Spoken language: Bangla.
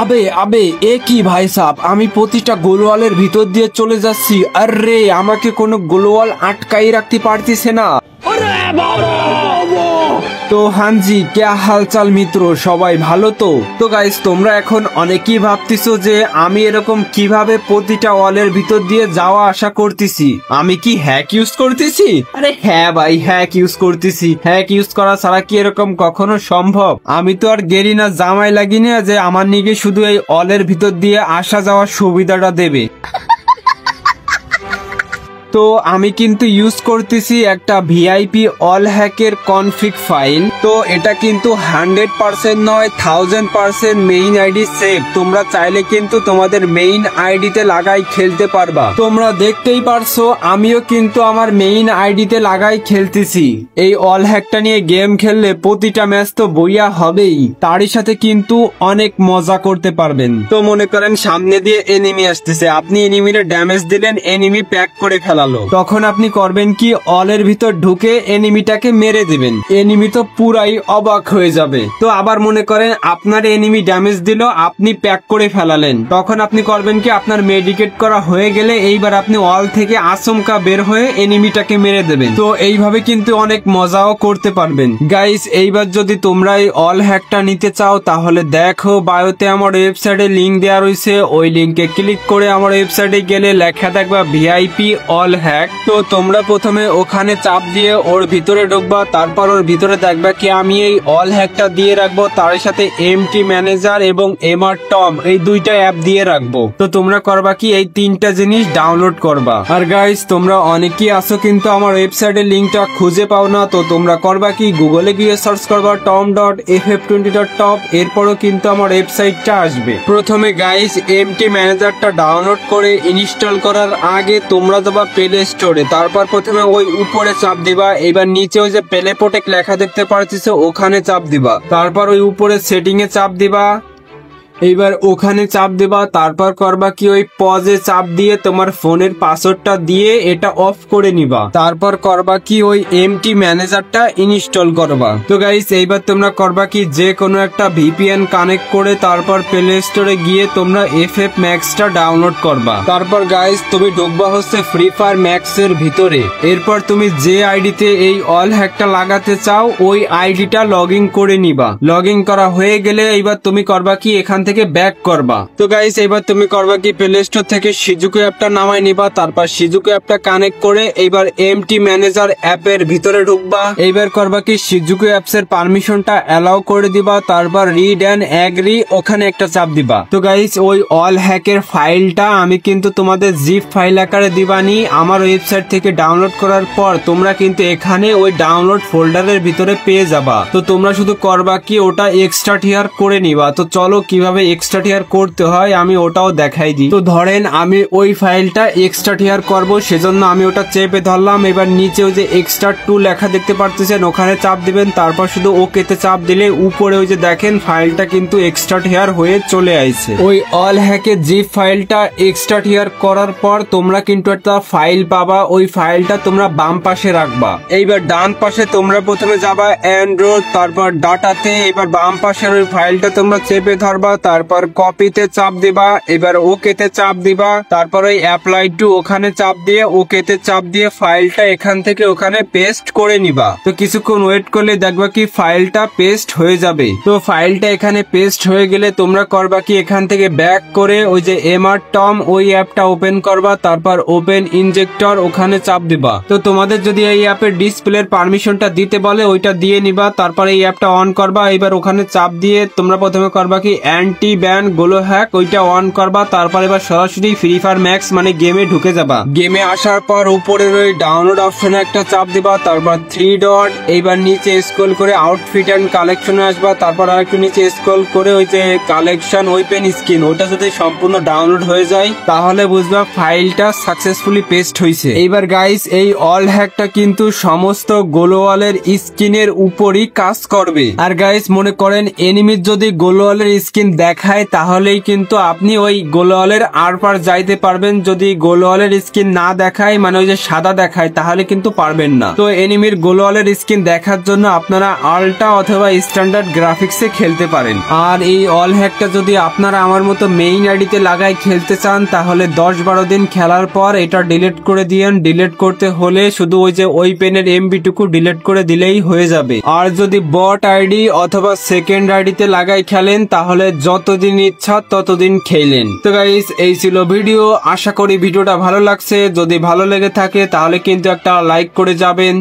আবে আবে এ কি ভাই সাব, আমি প্রতিটা গোলওয়ালের ভিতর দিয়ে চলে যাচ্ছি। আরে আমাকে কোনো গোলওয়াল আটকাই রাখতে পারতেছে না। তো হানজি क्या হালচাল মিত্র, সবাই ভালো তো? তো গাইস তোমরা এখন অনেকেই ভাবতেছো যে আমি এরকম কিভাবে প্রতিটা ওয়ালের ভিতর দিয়ে যাওয়া আসা করতেছি। আমি কি হ্যাক ইউজ করতেছি? আরে হ্যাঁ ভাই, হ্যাক ইউজ করতেছি। হ্যাক ইউজ করা ছাড়া কি এরকম কখনো সম্ভব? আমি তো আর গেরিনা জামাই লাগি না যে আমার নিকে শুধু এই ওয়ালের ভিতর দিয়ে আসা যাওয়ার সুবিধাটা দেবে। তো আমি কিন্তু ইউজ করতেছি একটা ভিআইপি অল হ্যাকের কনফিগ ফাইল। তো এটা কিন্তু 100% নয়, 1000% মেইন আইডি সেভ। তোমরা চাইলে কিন্তু তোমাদের মেইন আইডিতে লাগাই খেলতে পারবা। তোমরা দেখতেই পারছো আমিও কিন্তু আমার মেইন আইডিতে লাগাই খেলতেছি। এই অল হ্যাকটা নিয়ে গেম খেললে প্রতিটা ম্যাচ তো বইয়া হবেই, তারই সাথে কিন্তু অনেক মজা করতে পারবেন। তো মনে করেন সামনে দিয়ে এনিমি আসতেছে, আপনি এনিমিরে ড্যামেজ দিলেন, এনিমি প্যাক করে ফেলা, তখন আপনি করবেন কি, অলের ভিতর ঢুকে এনিমিটাকে মেরে দিবেন। এনিমি তো পুরাই অবাক হয়ে যাবে। তো আবার মনে করেন আপনার এনিমি ড্যামেজ দিল, আপনি প্যাক করে ফেলালেন, তখন আপনি করবেন কি, আপনার মেডিকেট করা হয়ে গেলে এইবার আপনি অল থেকে আচমকা বের হয়ে এনিমিটাকে মেরে দেবেন। তো এইভাবে কিন্তু অনেক মজাও করতে পারবেন। গাইস এইবার যদি তোমরা এই অল হ্যাকটা নিতে চাও তাহলে দেখো বায়োতে আমার ওয়েবসাইটে লিঙ্ক দেওয়া রয়েছে, ওই লিঙ্কে ক্লিক করে আমার ওয়েবসাইটে গেলে লেখা থাকবে ভিআইপি অল হ্যাক। তো তোমরা প্রথমে ওখানে চাপ দিয়ে ওর ভিতরে ঢুকবা, তারপর ওর ভিতরে দেখবা কি আমি এই অল হ্যাকটা দিয়ে রাখবো, তার সাথে এমটি ম্যানেজার এবং এমআর টম এই দুইটা অ্যাপ দিয়ে রাখবো। তো তোমরা করবা কি, এই তিনটা জিনিস ডাউনলোড করবা। আর গাইস তোমরা অনেকেই আছো কিন্তু আমার ওয়েবসাইটের লিঙ্কটা খুঁজে পাও না, তো তোমরা করবা কি, গুগলে গিয়ে সার্চ করবা tom.ff20.top, এরপরও কিন্তু আমার ওয়েবসাইটটা আসবে। প্রথমে গাইস এমটি ম্যানেজারটা ডাউনলোড করে ইনস্টল করার আগে তোমরা যাবা প্লে স্টোরে, তারপর প্রথমে ওই উপরে চাপ দিবা, এবার নিচে ওই যে প্লে প্রোটেক্ট লেখা দেখতে পারতেছো ওখানে চাপ দিবা, তারপর ওই উপরে সেটিং এ চাপ দিবা, এইবার ওখানে চাপ দেবা, তারপর করবা কি, ওই পজে চাপ দিয়ে তোমার ফোনের পাসওয়ার্ডটা দিয়ে এটা অফ করে নিবা, তারপর করবা কি ওই এমটি ম্যানেজারটা ইনস্টল করবা। তো গাইস এইবার তোমরা করবা কি, যে কোনো একটা ভিপিএন কানেক্ট করে তারপর প্লে স্টোরে গিয়ে তোমরা এফএফ ম্যাক্সটা ডাউনলোড করবা। তারপর গাইস তুমি ঢুকবা হচ্ছে ফ্রি ফায়ার ম্যাক্স এর ভিতরে, এরপর তুমি যে আইডিতে এই অল হ্যাকটা লাগাতে চাও ওই আইডিটা লগ ইন করে নিবা। লগ ইন করা হয়ে গেলে এইবার তুমি করবা কি, এখান থেকে ব্যাক করবা। তো গাইস এবার তুমি করবা কি, প্লে স্টোর থেকে শিজুকু অ্যাপটা নামাই নিবা, তারপর শিজুকু অ্যাপটা কানেক্ট করে এইবার এমটি ম্যানেজার অ্যাপের ভিতরে ঢুকবা। এইবার করবা কি, শিজুকু অ্যাপস এর পারমিশনটা অ্যালাউ করে দিবা, তারপর রিড এন্ড এগ্রি ওখানে একটা চাপ দিবা। তো গাইস ওই অল হ্যাকের ফাইলটা আমি কিন্তু তোমাদের জিপ ফাইল আকারে দিবানি, আমার ওয়েবসাইট থেকে ডাউনলোড করার পর তোমরা কিন্তু এখানে ওই ডাউনলোড ফোল্ডারের ভিতরে পেয়ে যাবা। তো তোমরা শুধু করবা কি, ওটা এক্সট্রা টিয়ার করে নিবা। তো চলো কিভাবে এক্সট্রা টিয়ার করতে হয় আমি ওটাও দেখাই দিই। তো ধরেন আমি ওই ফাইলটা এক্সট্রা টিয়ার করবো, সেজন্য আমি ওটা চেপে ধরলাম। এবার নিচে ওই যে এক্সট্রা 2 লেখা দেখতে পারতেছেন ওখানে চাপ দিবেন, তারপর শুধু ওকেতে চাপ দিলে উপরে ওই যে দেখেন ফাইলটা কিন্তু এক্সট্রা টিয়ার হয়ে চলে আইছে। ওই অল হ্যাকের জিপ ফাইলটা এক্সট্রা টিয়ার করার পর তোমরা কিন্তু একটা ফাইল পাবা, ওই ফাইলটা তোমরা বাম পাশে রাখবা। এইবার ডান পাশে তোমরা প্রথমে যাবা অ্যান্ড্রয়েড, তারপর ডাটাতে, এবার বাম পাশের ওই ফাইলটা তোমরা চেপে ধরবা, তারপর কপিতে চাপ দিবা, এবার ওকেতে চাপ দিবা, তারপর ওই অ্যাপ্লাই টু ওখানে চাপ দিয়ে ওকেতে চাপ দিয়ে ফাইলটা এখান থেকে ওখানে পেস্ট করে নিবা। তো কিছুক্ষণ ওয়েট করলে দেখবা কি ফাইলটা পেস্ট হয়ে যাবে। তো ফাইলটা এখানে পেস্ট হয়ে গেলে তোমরা করবা কি, এখান থেকে ব্যাক করে ওই যে এমআর টম ওই অ্যাপটা ওপেন করবা, তারপর ওপেন ইনজেক্টর ওখানে চাপ দিবা। তো তোমাদের যদি এই অ্যাপের ডিসপ্লের পারমিশনটা দিতে বলে ওইটা দিয়ে নিবা, তারপর এই অ্যাপটা অন করবা। এবার ওখানে চাপ দিয়ে তোমরা প্রথমে করবা কি, অ্যান্টি ব্যান গোলো হ্যাক ওইটা অন করবা, তারপর এবার সরাসরি ফ্রি ফায়ার ম্যাক্স মানে গেমে ঢুকে যাবা। গেমে আসার পর উপরের ওই ডাউনলোড অপশনে একটা চাপ দিবা, তারপর 3 ডট, এইবার নিচে স্ক্রল করে আউটফিট এন্ড কালেকশনে আসবা, তারপর আর একটু নিচে স্ক্রল করে ওই যে কালেকশন ওপেন স্ক্রিন ওটা যদি সম্পূর্ণ ডাউনলোড হয়ে যায় তাহলে বুঝবা ফাইলটা সাকসেসফুলি পেস্ট হয়েছে। এইবার গাইস এই অল হ্যাকটা কিন্তু সমস্ত গোলোয়ালের স্ক্রিনের উপরই কাজ করবে। আর গাইস মনে করেন এনিমির যদি গোলোয়ালের স্ক্রিন দেখায় তাহলেই কিন্তু আপনি ওই গোলওয়ালের আরপার যাইতে পারবেন। যদি গোলওয়ালের স্কিন না দেখায়, মানে ওই যে সাদা দেখায়, তাহলে কিন্তু পারবেন না। তো এনিমির গোলওয়ালের স্কিন দেখার জন্য আপনারা আল্ট্রা অথবা স্ট্যান্ডার্ড গ্রাফিক্সে খেলতে পারেন। আর এই অল হ্যাকটা যদি আপনারা আমার মতো মেইন আইডিতে লাগাই খেলতে চান, তাহলে 10-12 দিন খেলার পর এটা ডিলিট করে দিয়েন। ডিলিট করতে হলে শুধু ওই যে ওই পেনের এমবি টুকু ডিলিট করে দিলেই হয়ে যাবে। আর যদি বট আইডি অথবা সেকেন্ড আইডিতে লাগাই খেলেন, তাহলে যতদিন ইচ্ছা ততদিন খেলেন। তো গাইস, এই ছিল ভিডিও। আশা করি ভিডিওটা ভালো লাগছে। যদি ভালো লেগে থাকে তাহলে কিন্তু একটা লাইক করে যাবেন।